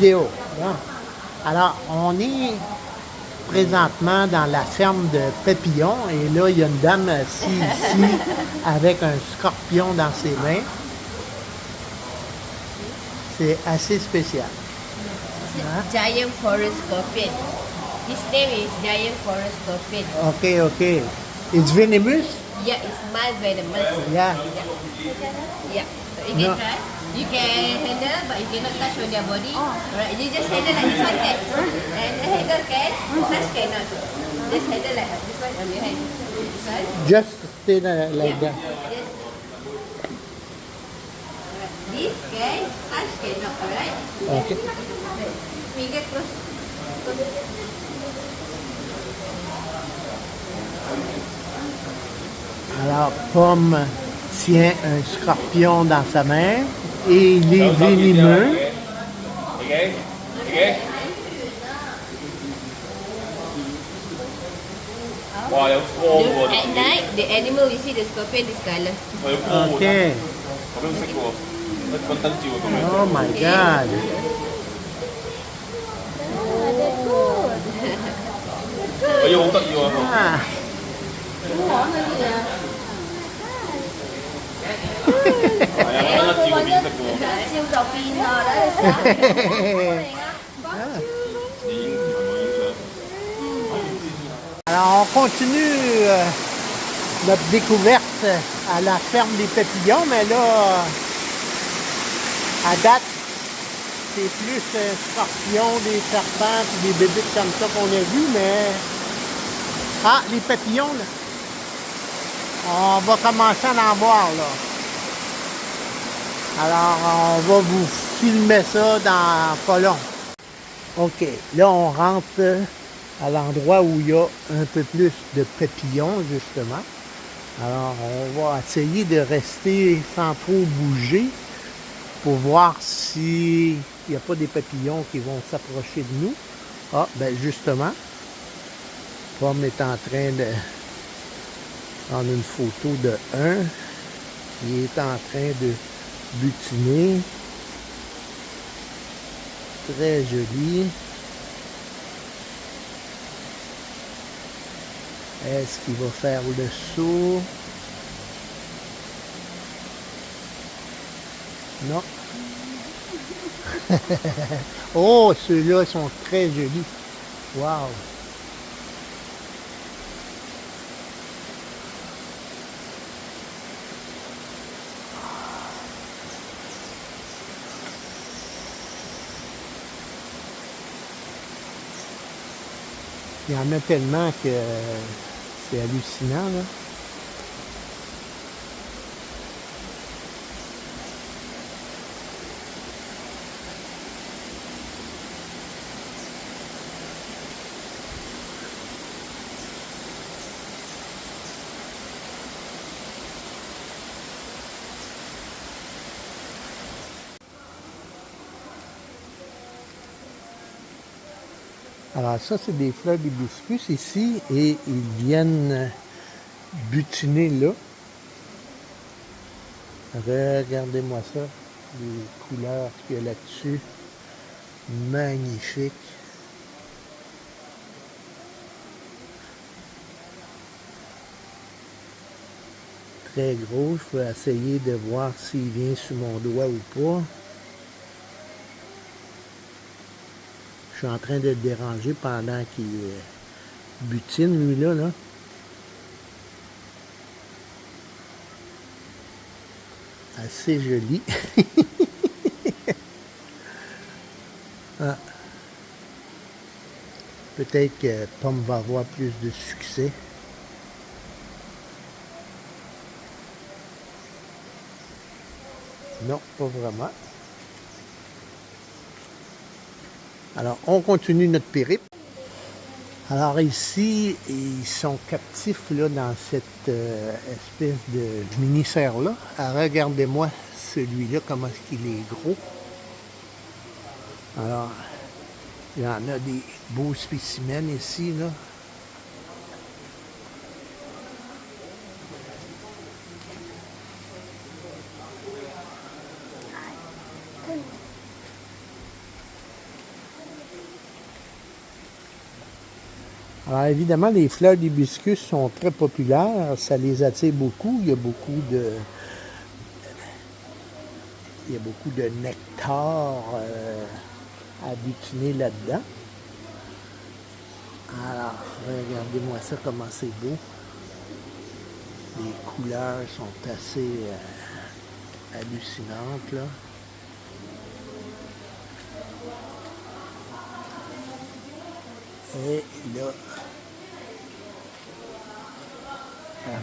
vidéo. Bon. Alors, on est présentement dans la ferme de papillons et là, il y a une dame assise ici avec un scorpion dans ses mains. C'est assez spécial. Hein? Giant forest scorpion. His name is giant forest scorpion. Okay, okay. It's venomous? Yeah, it's mild venomous. Yeah. Yeah. So you can try. You can handle, but you cannot touch on their body. Alright, you just handle like this one can. And the handle can, touch cannot. Just handle like this one on your hand. This one. Just stay like that. Yes. This can, touch cannot, alright? Okay. Finger close. Alors, Pomme tient un scorpion dans sa main et il est venimeux. At night, the animal you see the scorpion this color. Okay. Oh my God. Ah. Siêu đầu pin đó là Alors, on continue notre découverte à la ferme des papillons, mais là, à date, c'est plus un scorpion, des serpents, puis des bébites comme ça qu'on a vu, mais... Ah, les papillons, là. On va commencer à en voir, là. Alors, on va vous filmer ça dans pas long. OK, là, on rentre à l'endroit où il y a un peu plus de papillons, justement. Alors, on va essayer de rester sans trop bouger pour voir s'il n'y a pas des papillons qui vont s'approcher de nous. Ah, ben justement, Pomme est en train de prendre une photo de un. Il est en train de butiner. Très joli. Est-ce qu'il va faire le saut? Non. Oh, ceux-là sont très jolis. Wow. Il y en a tellement que c'est hallucinant, là. Alors ça, c'est des fleurs d'hibiscus ici et ils viennent butiner là. Regardez-moi ça, les couleurs qu'il y a là-dessus. Magnifique. Très gros, je vais essayer de voir s'il vient sur mon doigt ou pas. Je suis en train de le déranger pendant qu'il butine, lui, là. Assez joli. Ah. Peut-être que Pomme va avoir plus de succès. Non, pas vraiment. Alors, on continue notre périple. Alors ici, ils sont captifs là, dans cette espèce de mini-serre-là. Regardez-moi celui-là, comment est-ce qu'il est gros. Alors, il y en a des beaux spécimens ici, là. Alors évidemment, les fleurs d'hibiscus sont très populaires, ça les attire beaucoup. Il y a beaucoup de nectar à butiner là-dedans. Alors, regardez-moi ça, comment c'est beau. Les couleurs sont assez hallucinantes, là. Et là,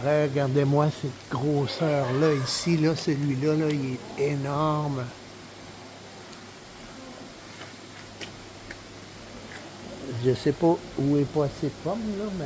regardez-moi cette grosseur-là ici, là, celui-là, là, il est énorme. Je sais pas où est passée cette pomme, là, mais...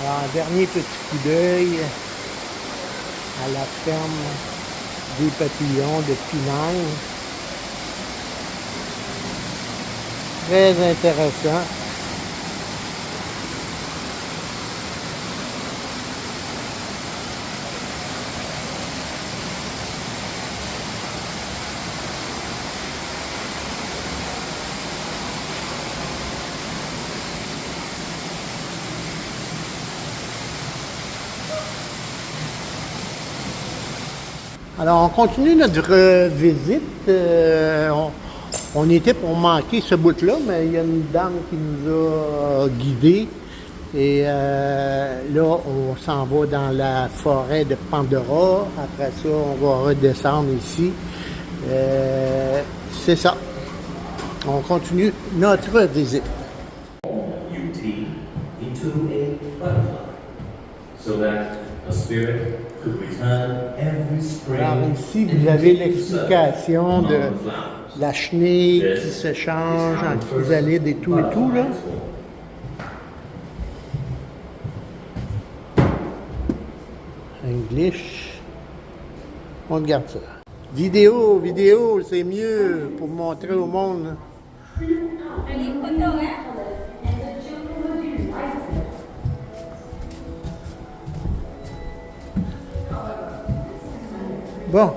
Alors, un dernier petit coup d'œil à la ferme des papillons de Pinay. Très intéressant. Alors, on continue notre visite. On était pour manquer ce bout-là, mais il y a une dame qui nous a guidés. Et là, on s'en va dans la forêt de Pandora. Après ça, on va redescendre ici. C'est ça. On continue notre visite. UT into a butterfly, so that a spirit could return every spring. Alors ici, vous avez l'explication de la chenille qui se change en chrysalide et tout là. English. On regarde ça. Vidéo, c'est mieux pour montrer au monde. Bon.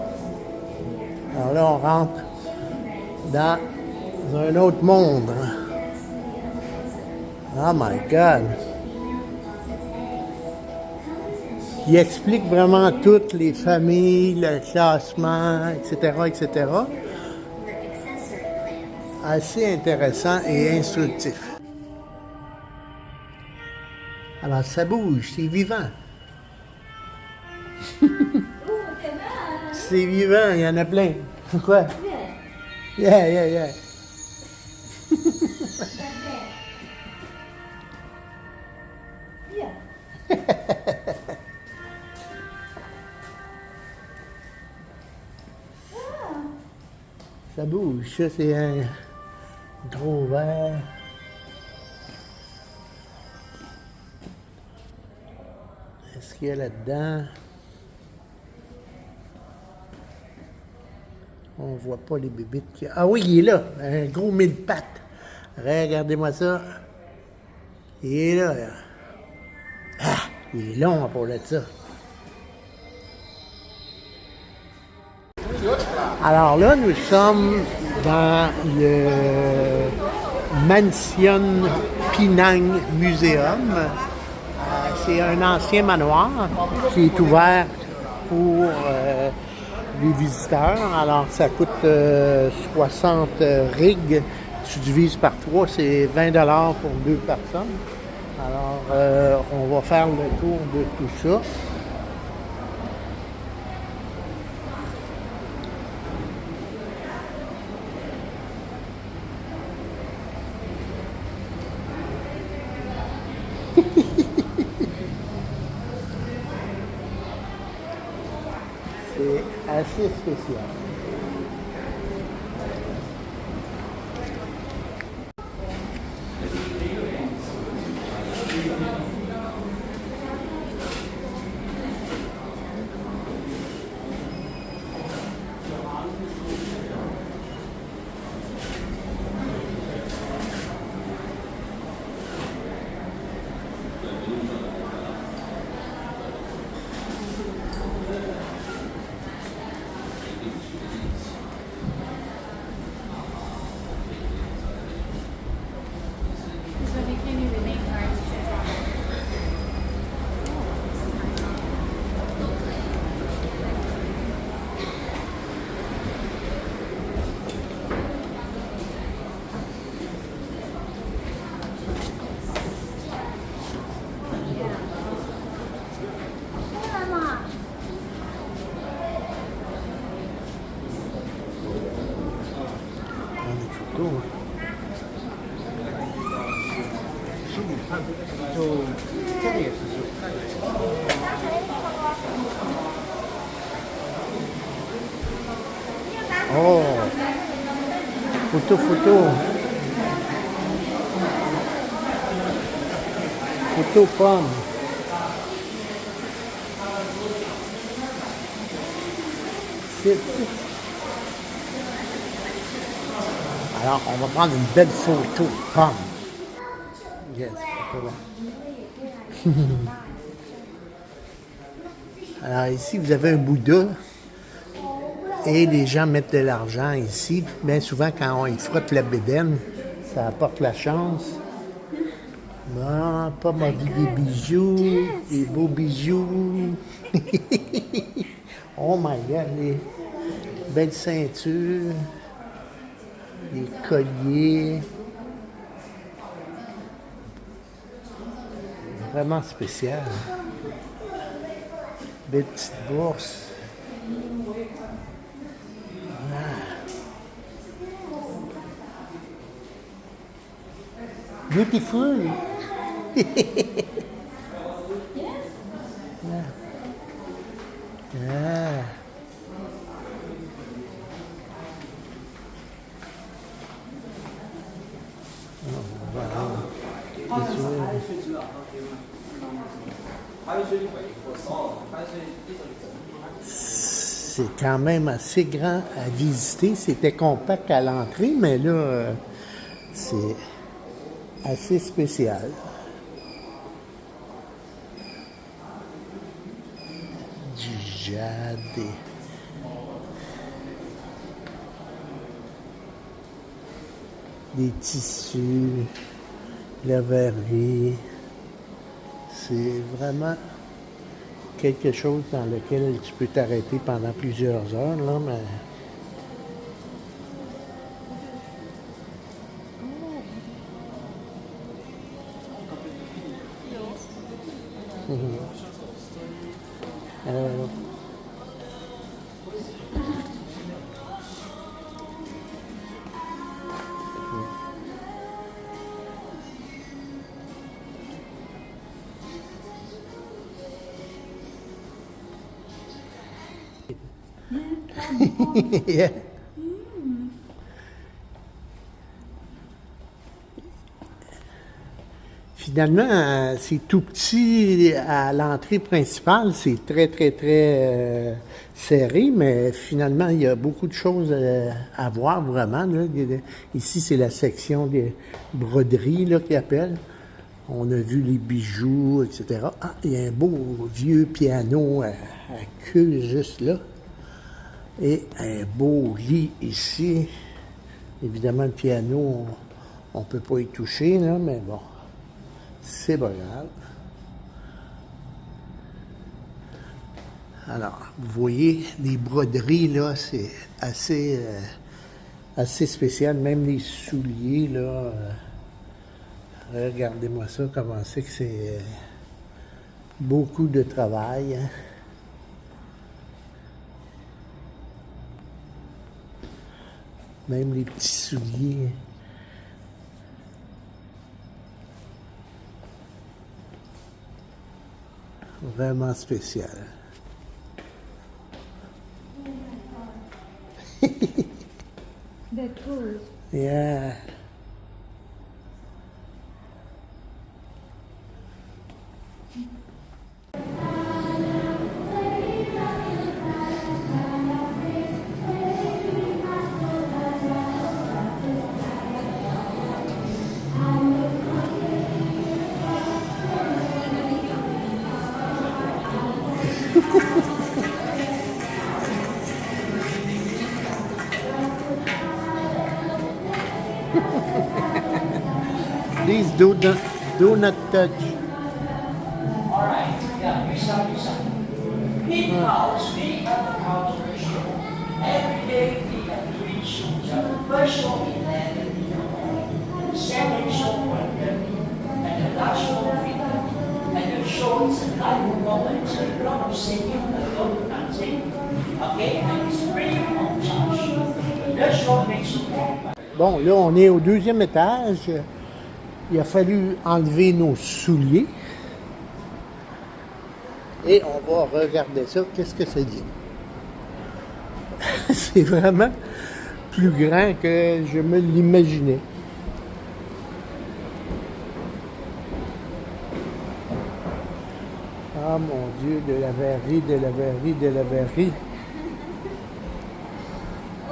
Alors là, on rentre dans un autre monde. Oh my God. Il explique vraiment toutes les familles, le classement, etc., etc. Assez intéressant et instructif. Alors, ça bouge, c'est vivant. C'est vivant, il y en a plein. Quoi? Yeah. Ça bouge. Ça, c'est un gros verre. Qu'est-ce qu'il y a là-dedans? On voit pas les bébites. Ah oui, il est là. Un gros mille pattes. Regardez-moi ça. Il est là. Ah, il est long pour de ça. Alors là, nous sommes dans le Mansion Penang Museum. C'est un ancien manoir qui est ouvert pour les visiteurs. Alors, ça coûte 60 rigs. Tu divises par 3, c'est 20 $ pour 2 personnes. Alors, on va faire le tour de tout ça. C'est assez spécial. Oh, photo. Photo pomme. Alors, on va prendre une belle photo pomme. Yes, alors ici, vous avez un Bouddha. Et les gens mettent de l'argent ici. Bien souvent, quand ils frottent la bédaine, ça apporte la chance. Non, pas ma vie des bijoux, des beaux bijoux. Oh my God, les belles ceintures, les colliers. Vraiment spécial. Belle petite bourse. Beautiful. C'est quand même assez grand à visiter. C'était compact à l'entrée, mais là, c'est assez spécial. Du jade. Des tissus, la verrerie. C'est vraiment quelque chose dans lequel tu peux t'arrêter pendant plusieurs heures, là, mais... Alors, yeah. Finalement, c'est tout petit à l'entrée principale, c'est très, très, très serré, mais finalement, il y a beaucoup de choses à voir vraiment. Là. Ici, c'est la section des broderies là, qu'ils appellent. On a vu les bijoux, etc. Ah, il y a un beau vieux piano à queue juste là. Et un beau lit ici. Évidemment, le piano, on ne peut pas y toucher, là, mais bon. C'est pas grave. Alors, vous voyez, les broderies, là, c'est assez spécial. Même les souliers, là. Regardez-moi ça, comment c'est que c'est beaucoup de travail. Hein. Même les petits souliers. Vraiment spécial. The tools. Yeah. Please do not touch. All right, yeah, you stop. In house, we have a house ratio. Every day we have 3 shows. First show 11 in the morning, second show 1:30, and the last show 3:30. And the show is a live performance, a lot of singing, a lot of dancing. Okay, and it's pretty on charge. The show makes you walk. Bon, là, on est au 2e étage. Il a fallu enlever nos souliers. Et on va regarder ça. Qu'est-ce que ça dit? C'est vraiment plus grand que je me l'imaginais. Ah mon Dieu, de la verrerie, de la verrerie, de la verrerie.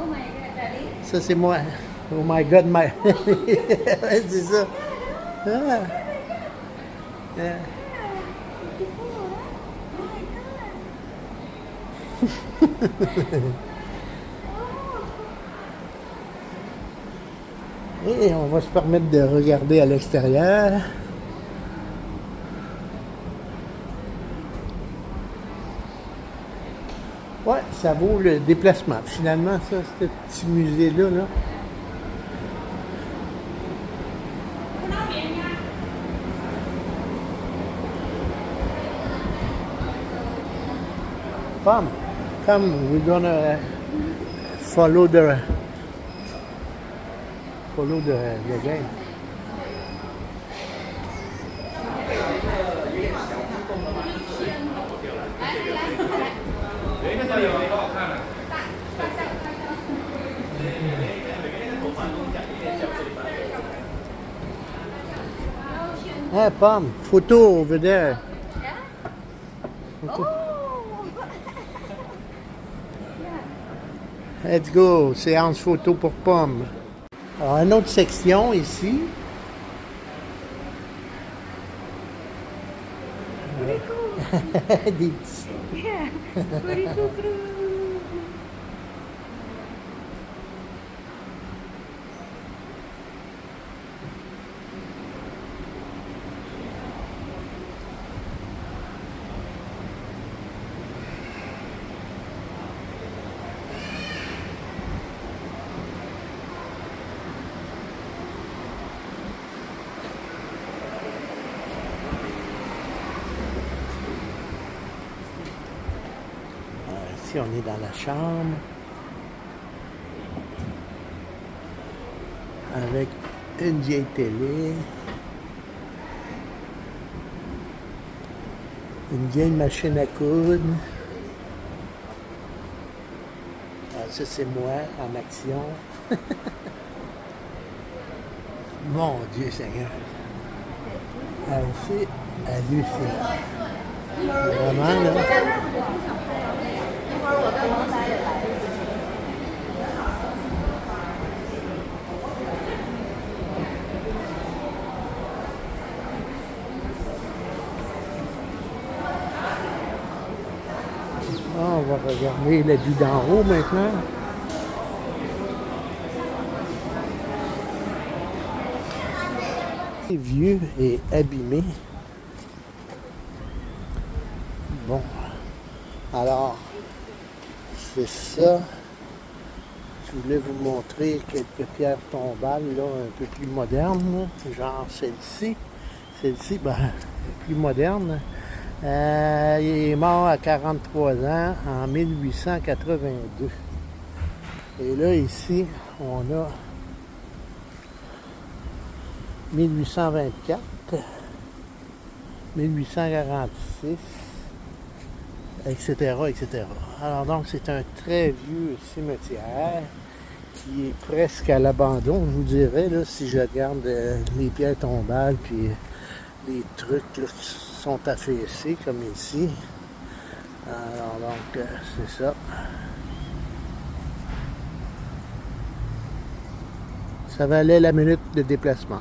Oh my God, Daddy. Ça, c'est moi. Oh my God, c'est ça. Ah. Ah. Et on va se permettre de regarder à l'extérieur. Ouais, ça vaut le déplacement. Finalement, ça, ce petit musée-là, là. Come, we're gonna follow the game. Ah, Pom, photo over there. Photo. Let's go, séance photo pour Pomme. Alors, une autre section ici. Des petits. Yeah, pretty cool. Ici, on est dans la chambre avec une vieille télé, une vieille machine à coudre. Ah, ça, c'est moi en action. Mon Dieu Seigneur. assez hallucinant. Vraiment, là. On va regarder la vue d'en haut maintenant. C'est vieux et abîmé. Bon, alors, c'est ça. Je voulais vous montrer quelques pierres tombales, là, un peu plus modernes, là. Genre celle-ci. Celle-ci, ben, plus moderne. Il est mort à 43 ans en 1882. Et là, ici, on a 1824, 1846, etc., etc. Alors donc, c'est un très vieux cimetière qui est presque à l'abandon, je vous dirais, là, si je regarde les pierres tombales, puis les trucs là, qui sont affaissés, comme ici. Alors donc, c'est ça. Ça valait la minute de déplacement.